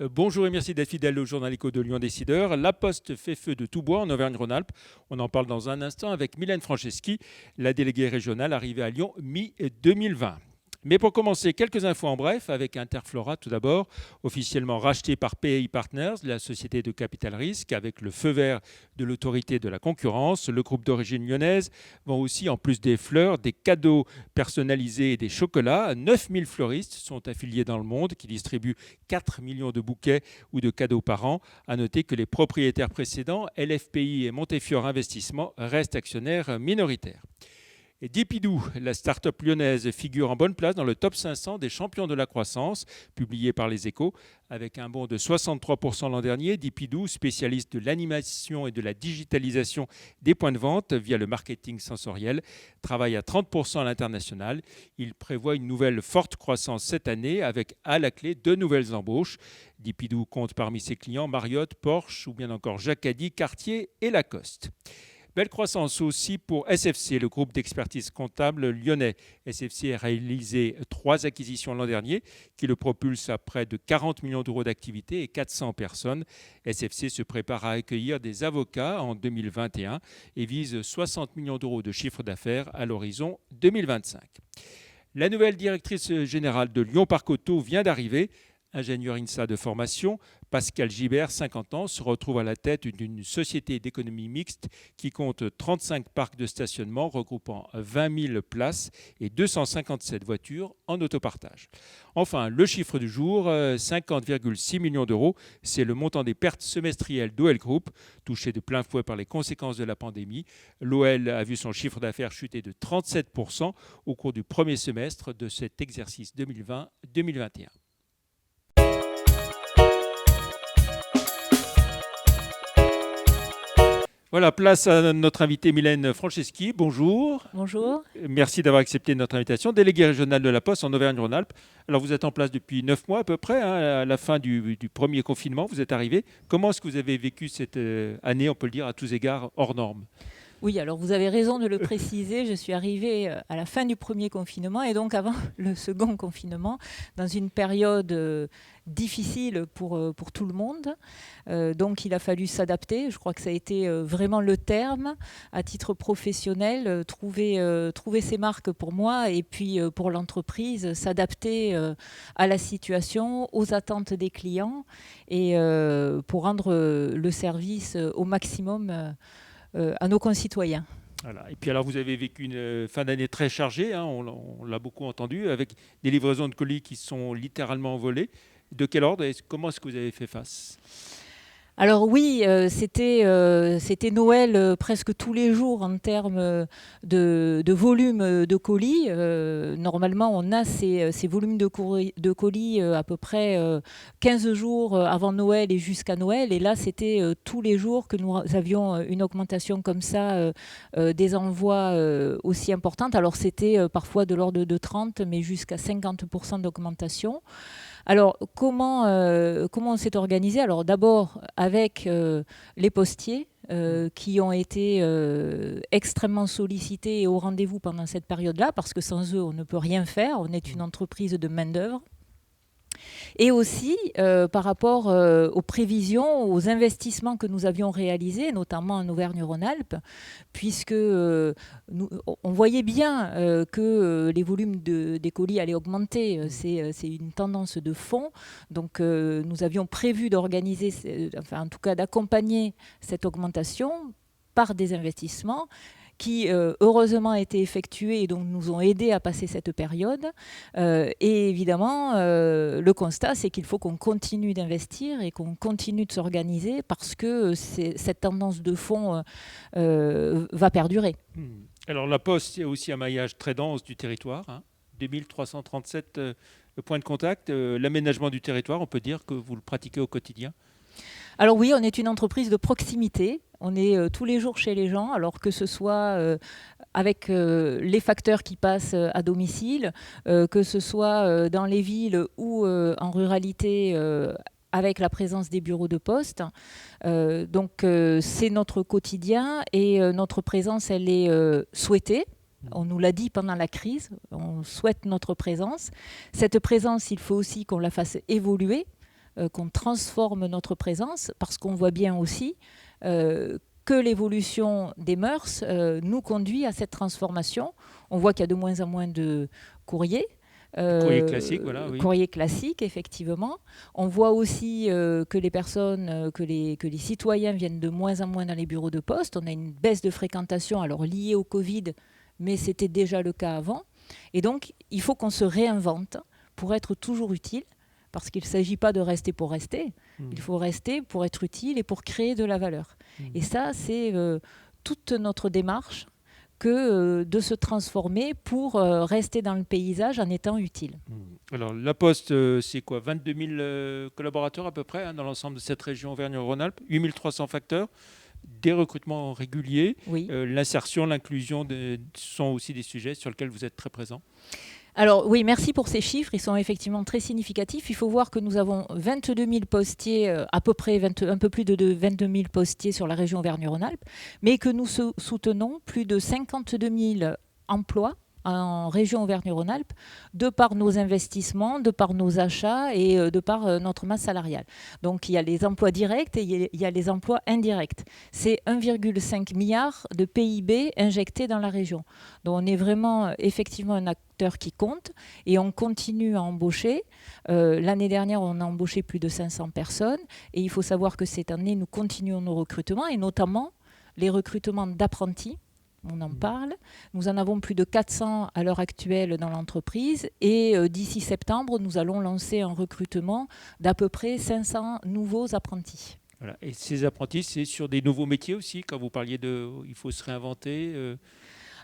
Bonjour et merci d'être fidèle au journal Écho de Lyon Décideur. La Poste fait feu de tout bois en Auvergne-Rhône-Alpes. On en parle dans un instant avec Mylène Franceschi, la déléguée régionale arrivée à Lyon mi-2020. Mais pour commencer, quelques infos en bref avec Interflora tout d'abord, officiellement racheté par PAI Partners, la société de capital risque, avec le feu vert de l'autorité de la concurrence. Le groupe d'origine lyonnaise vend aussi, en plus des fleurs, des cadeaux personnalisés et des chocolats. 9000 fleuristes sont affiliés dans le monde qui distribuent 4 millions de bouquets ou de cadeaux par an. À noter que les propriétaires précédents, LFPI et Montefiore Investissement, restent actionnaires minoritaires. Et Dipidoo, la start-up lyonnaise, figure en bonne place dans le top 500 des champions de la croissance, publié par Les Échos. Avec un bond de 63% l'an dernier, Dipidoo, spécialiste de l'animation et de la digitalisation des points de vente via le marketing sensoriel, travaille à 30% à l'international. Il prévoit une nouvelle forte croissance cette année avec à la clé 2 nouvelles embauches. Dipidoo compte parmi ses clients Marriott, Porsche ou bien encore Jacadi, Cartier et Lacoste. Belle croissance aussi pour SFC, le groupe d'expertise comptable lyonnais. SFC a réalisé 3 acquisitions l'an dernier qui le propulsent à près de 40 millions d'euros d'activité et 400 personnes. SFC se prépare à accueillir des avocats en 2021 et vise 60 millions d'euros de chiffre d'affaires à l'horizon 2025. La nouvelle directrice générale de Lyon Parc Auto vient d'arriver. Ingénieur INSA de formation, Pascal Gibert, 50 ans, se retrouve à la tête d'une société d'économie mixte qui compte 35 parcs de stationnement regroupant 20 000 places et 257 voitures en autopartage. Enfin, le chiffre du jour, 50,6 millions d'euros, c'est le montant des pertes semestrielles d'OL Group, touché de plein fouet par les conséquences de la pandémie. L'OL a vu son chiffre d'affaires chuter de 37% au cours du premier semestre de cet exercice 2020-2021. Voilà, place à notre invitée Mylène Franceschi. Bonjour. Bonjour. Merci d'avoir accepté notre invitation. Déléguée régionale de la Poste en Auvergne-Rhône-Alpes. Alors, vous êtes en place depuis 9 mois à peu près, à la fin du premier confinement. Vous êtes arrivé. Comment est-ce que vous avez vécu cette année, on peut le dire, à tous égards, hors normes ? Oui, alors vous avez raison de le préciser. Je suis arrivée à la fin du premier confinement et donc avant le second confinement, dans une période difficile pour tout le monde. Donc il a fallu s'adapter. Je crois que ça a été vraiment le terme à titre professionnel, trouver ses marques pour moi et puis pour l'entreprise, s'adapter à la situation, aux attentes des clients et pour rendre le service au maximum à nos concitoyens. Voilà. Et puis alors vous avez vécu une fin d'année très chargée, hein, on l'a beaucoup entendu, avec des livraisons de colis qui sont littéralement envolées. De quel ordre et comment est-ce que vous avez fait face ? Alors oui, c'était Noël presque tous les jours en termes de volume de colis. Normalement, on a ces volumes de colis à peu près 15 jours avant Noël et jusqu'à Noël. Et là, c'était tous les jours que nous avions une augmentation comme ça des envois aussi importante. Alors c'était parfois de l'ordre de 30, mais jusqu'à 50% d'augmentation. Alors, comment on s'est organisé ? Alors, d'abord, avec les postiers qui ont été extrêmement sollicités et au rendez-vous pendant cette période-là, parce que sans eux, on ne peut rien faire. On est une entreprise de main-d'œuvre. Et aussi par rapport aux prévisions, aux investissements que nous avions réalisés, notamment en Auvergne-Rhône-Alpes, puisque on voyait bien que les volumes des colis allaient augmenter. C'est une tendance de fond. Donc nous avions prévu d'organiser, enfin en tout cas d'accompagner cette augmentation par des investissements qui heureusement a été effectués et donc nous ont aidés à passer cette période. Et évidemment, le constat, c'est qu'il faut qu'on continue d'investir et qu'on continue de s'organiser parce que cette tendance de fond va perdurer. Alors la Poste, il y a aussi un maillage très dense du territoire, hein, 2337 points de contact. L'aménagement du territoire, on peut dire que vous le pratiquez au quotidien ? Alors oui, on est une entreprise de proximité. On est tous les jours chez les gens, alors que ce soit avec les facteurs qui passent à domicile, que ce soit dans les villes ou en ruralité avec la présence des bureaux de poste. Donc c'est notre quotidien et notre présence, elle est souhaitée. On nous l'a dit pendant la crise, on souhaite notre présence. Cette présence, il faut aussi qu'on la fasse évoluer. qu'on transforme notre présence, parce qu'on voit bien aussi que l'évolution des mœurs nous conduit à cette transformation. On voit qu'il y a de moins en moins de courriers. Courrier classique, voilà. Oui. Courrier classique, effectivement. On voit aussi que les personnes, que les citoyens viennent de moins en moins dans les bureaux de poste. On a une baisse de fréquentation, alors liée au Covid, mais c'était déjà le cas avant. Et donc, il faut qu'on se réinvente pour être toujours utile, parce qu'il ne s'agit pas de rester pour rester. Il faut rester pour être utile et pour créer de la valeur. Et ça, c'est toute notre démarche que de se transformer pour rester dans le paysage en étant utile. Alors, La Poste, c'est quoi, 22 000 collaborateurs à peu près dans l'ensemble de cette région Auvergne-Rhône-Alpes, 8 300 facteurs, des recrutements réguliers, oui. L'insertion, l'inclusion sont aussi des sujets sur lesquels vous êtes très présents. Alors oui, merci pour ces chiffres, ils sont effectivement très significatifs. Il faut voir que nous avons 22 000 postiers, à peu près un peu plus de 22 000 postiers sur la région Auvergne-Rhône-Alpes, mais que nous soutenons plus de 52 000 emplois en région Auvergne-Rhône-Alpes, de par nos investissements, de par nos achats et de par notre masse salariale. Donc il y a les emplois directs et il y a les emplois indirects. C'est 1,5 milliard de PIB injectés dans la région. Donc on est vraiment effectivement un acteur qui compte et on continue à embaucher. L'année dernière, on a embauché plus de 500 personnes et il faut savoir que cette année, nous continuons nos recrutements et notamment les recrutements d'apprentis. On en parle. Nous en avons plus de 400 à l'heure actuelle dans l'entreprise et d'ici septembre, nous allons lancer un recrutement d'à peu près 500 nouveaux apprentis. Voilà. Et ces apprentis, c'est sur des nouveaux métiers aussi, quand vous parliez il faut se réinventer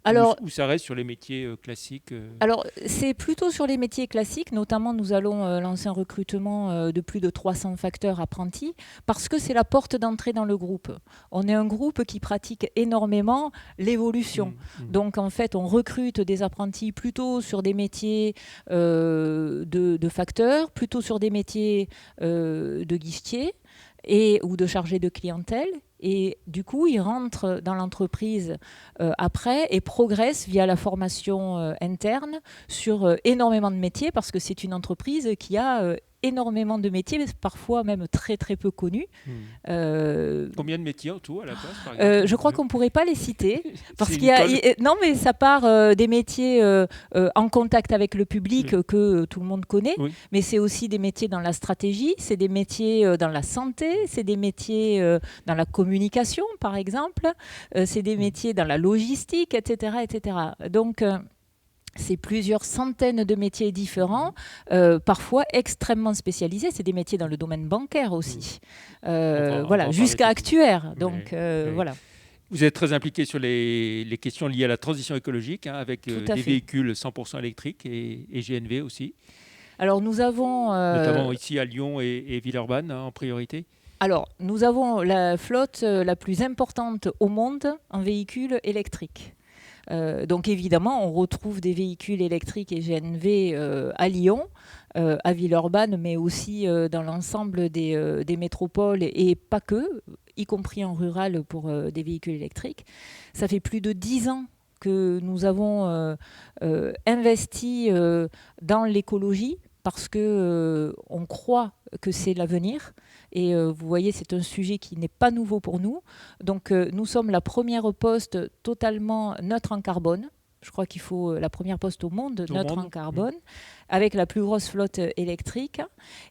Alors, ou ça reste sur les métiers classiques Alors, c'est plutôt sur les métiers classiques. Notamment, nous allons lancer un recrutement de plus de 300 facteurs apprentis parce que c'est la porte d'entrée dans le groupe. On est un groupe qui pratique énormément l'évolution. Donc, en fait, on recrute des apprentis plutôt sur des métiers de facteurs, plutôt sur des métiers de guichetier ou de chargé de clientèle. Et du coup, ils rentrent dans l'entreprise après et progressent via la formation interne sur énormément de métiers parce que c'est une entreprise qui a énormément de métiers, mais parfois même très très peu connus. Combien de métiers en tout à la place, par exemple Je crois qu'on ne pourrait pas les citer. Parce non, mais ça part des métiers en contact avec le public que tout le monde connaît, mais c'est aussi des métiers dans la stratégie, c'est des métiers dans la santé, c'est des métiers dans la communication, par exemple, c'est des métiers dans la logistique, etc. etc. Donc, c'est plusieurs centaines de métiers différents, parfois extrêmement spécialisés. C'est des métiers dans le domaine bancaire aussi, voilà, jusqu'à actuaire. Donc, voilà. Vous êtes très impliqué sur les questions liées à la transition écologique, avec des véhicules 100% électriques et GNV aussi. Alors, nous avons... notamment ici à Lyon et Villeurbanne, en priorité. Alors, nous avons la flotte la plus importante au monde en véhicules électriques. Donc évidemment, on retrouve des véhicules électriques et GNV à Lyon, à Villeurbanne, mais aussi dans l'ensemble des métropoles et pas que, y compris en rural pour des véhicules électriques. Ça fait plus de 10 ans que nous avons investi dans l'écologie parce qu'on croit que c'est l'avenir. Et vous voyez, c'est un sujet qui n'est pas nouveau pour nous. Donc, nous sommes la première poste totalement neutre en carbone. Je crois qu'il faut la première poste au monde neutre en carbone, avec la plus grosse flotte électrique.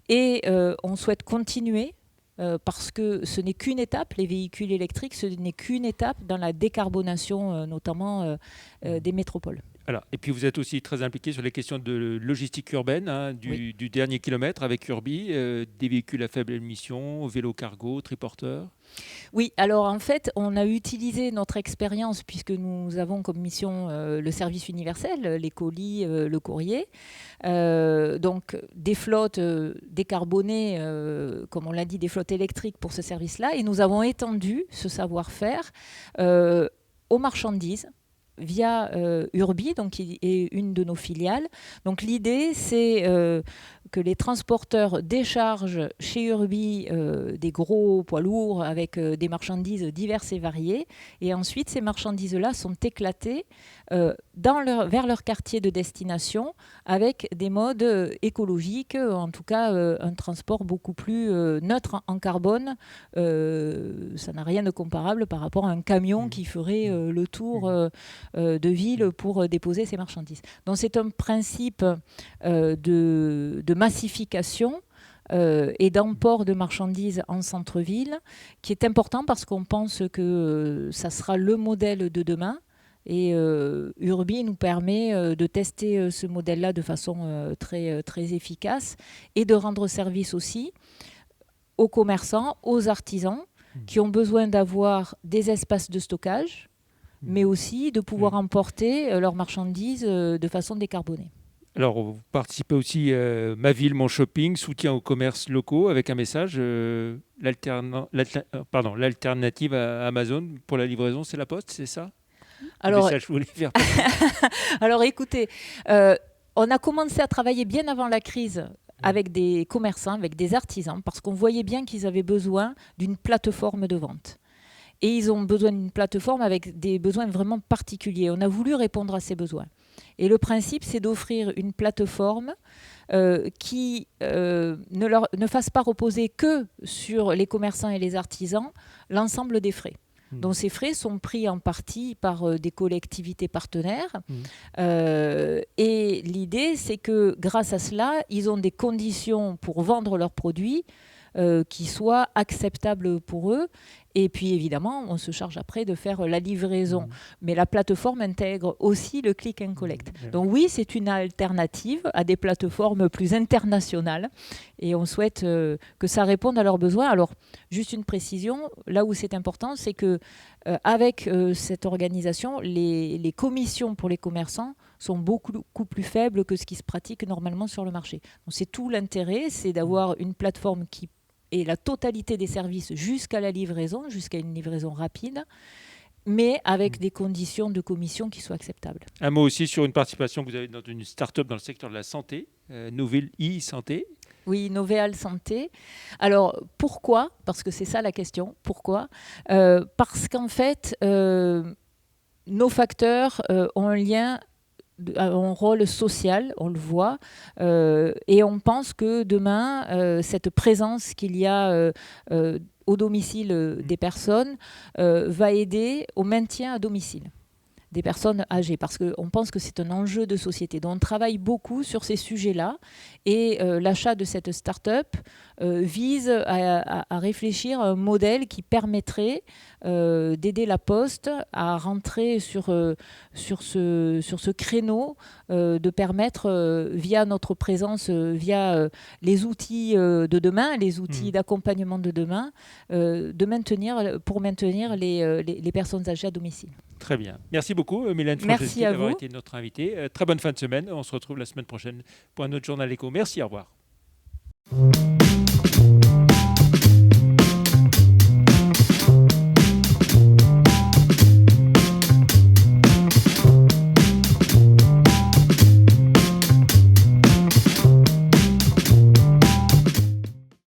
Et on souhaite continuer parce que ce n'est qu'une étape, les véhicules électriques, ce n'est qu'une étape dans la décarbonation, notamment des métropoles. Alors, et puis vous êtes aussi très impliqué sur les questions de logistique urbaine, du dernier kilomètre avec Urbi, des véhicules à faible émission, vélo cargo, triporteurs. Oui, alors en fait, on a utilisé notre expérience puisque nous avons comme mission le service universel, les colis, le courrier. Donc des flottes décarbonées, comme on l'a dit, des flottes électriques pour ce service-là. Et nous avons étendu ce savoir-faire aux marchandises. via Urbi, donc qui est une de nos filiales. Donc l'idée, c'est que les transporteurs déchargent chez Urbi des gros poids lourds avec des marchandises diverses et variées. Et ensuite, ces marchandises-là sont éclatées vers leur quartier de destination avec des modes écologiques, en tout cas un transport beaucoup plus neutre en carbone. Ça n'a rien de comparable par rapport à un camion qui ferait le tour de ville pour déposer ses marchandises. Donc c'est un principe de massification et d'emport de marchandises en centre-ville qui est important parce qu'on pense que ça sera le modèle de demain. Et Urbi nous permet de tester ce modèle-là de façon très, très efficace et de rendre service aussi aux commerçants, aux artisans qui ont besoin d'avoir des espaces de stockage, mais aussi de pouvoir emporter leurs marchandises de façon décarbonée. Alors, vous participez aussi Ma Ville, Mon Shopping, soutien aux commerces locaux avec un message, l'alternative à Amazon pour la livraison, c'est la Poste, c'est ça? Alors, message que vous voulez faire alors écoutez, on a commencé à travailler bien avant la crise avec des commerçants, avec des artisans, parce qu'on voyait bien qu'ils avaient besoin d'une plateforme de vente. Et ils ont besoin d'une plateforme avec des besoins vraiment particuliers. On a voulu répondre à ces besoins. Et le principe, c'est d'offrir une plateforme qui ne fasse pas reposer que sur les commerçants et les artisans l'ensemble des frais. Donc ces frais sont pris en partie par des collectivités partenaires. Et l'idée, c'est que grâce à cela, ils ont des conditions pour vendre leurs produits qui soient acceptables pour eux. Et puis évidemment, on se charge après de faire la livraison. Mais la plateforme intègre aussi le click and collect. Donc oui, c'est une alternative à des plateformes plus internationales. Et on souhaite que ça réponde à leurs besoins. Alors, juste une précision, là où c'est important, c'est que avec cette organisation, les commissions pour les commerçants sont beaucoup plus faibles que ce qui se pratique normalement sur le marché. Donc c'est tout l'intérêt, c'est d'avoir une plateforme qui et la totalité des services jusqu'à la livraison, jusqu'à une livraison rapide, mais avec des conditions de commission qui soient acceptables. Un mot aussi sur une participation que vous avez dans une start-up dans le secteur de la santé, Nouvelle e-santé. Oui, Novéal Santé. Alors, pourquoi? Parce que c'est ça la question. Pourquoi? Parce qu'en fait, nos facteurs ont un lien, un rôle social, on le voit, et on pense que demain, cette présence qu'il y a au domicile des personnes va aider au maintien à domicile des personnes âgées, parce qu'on pense que c'est un enjeu de société. Donc on travaille beaucoup sur ces sujets-là, et l'achat de cette start-up vise à réfléchir à un modèle qui permettrait d'aider la Poste à rentrer sur ce créneau, de permettre, via notre présence, via les outils de demain, les outils d'accompagnement de demain, pour maintenir les personnes âgées à domicile. Très bien. Merci beaucoup, Mylène Franceschki, d'avoir été notre invitée. Très bonne fin de semaine. On se retrouve la semaine prochaine pour un autre Journal Éco. Merci, au revoir.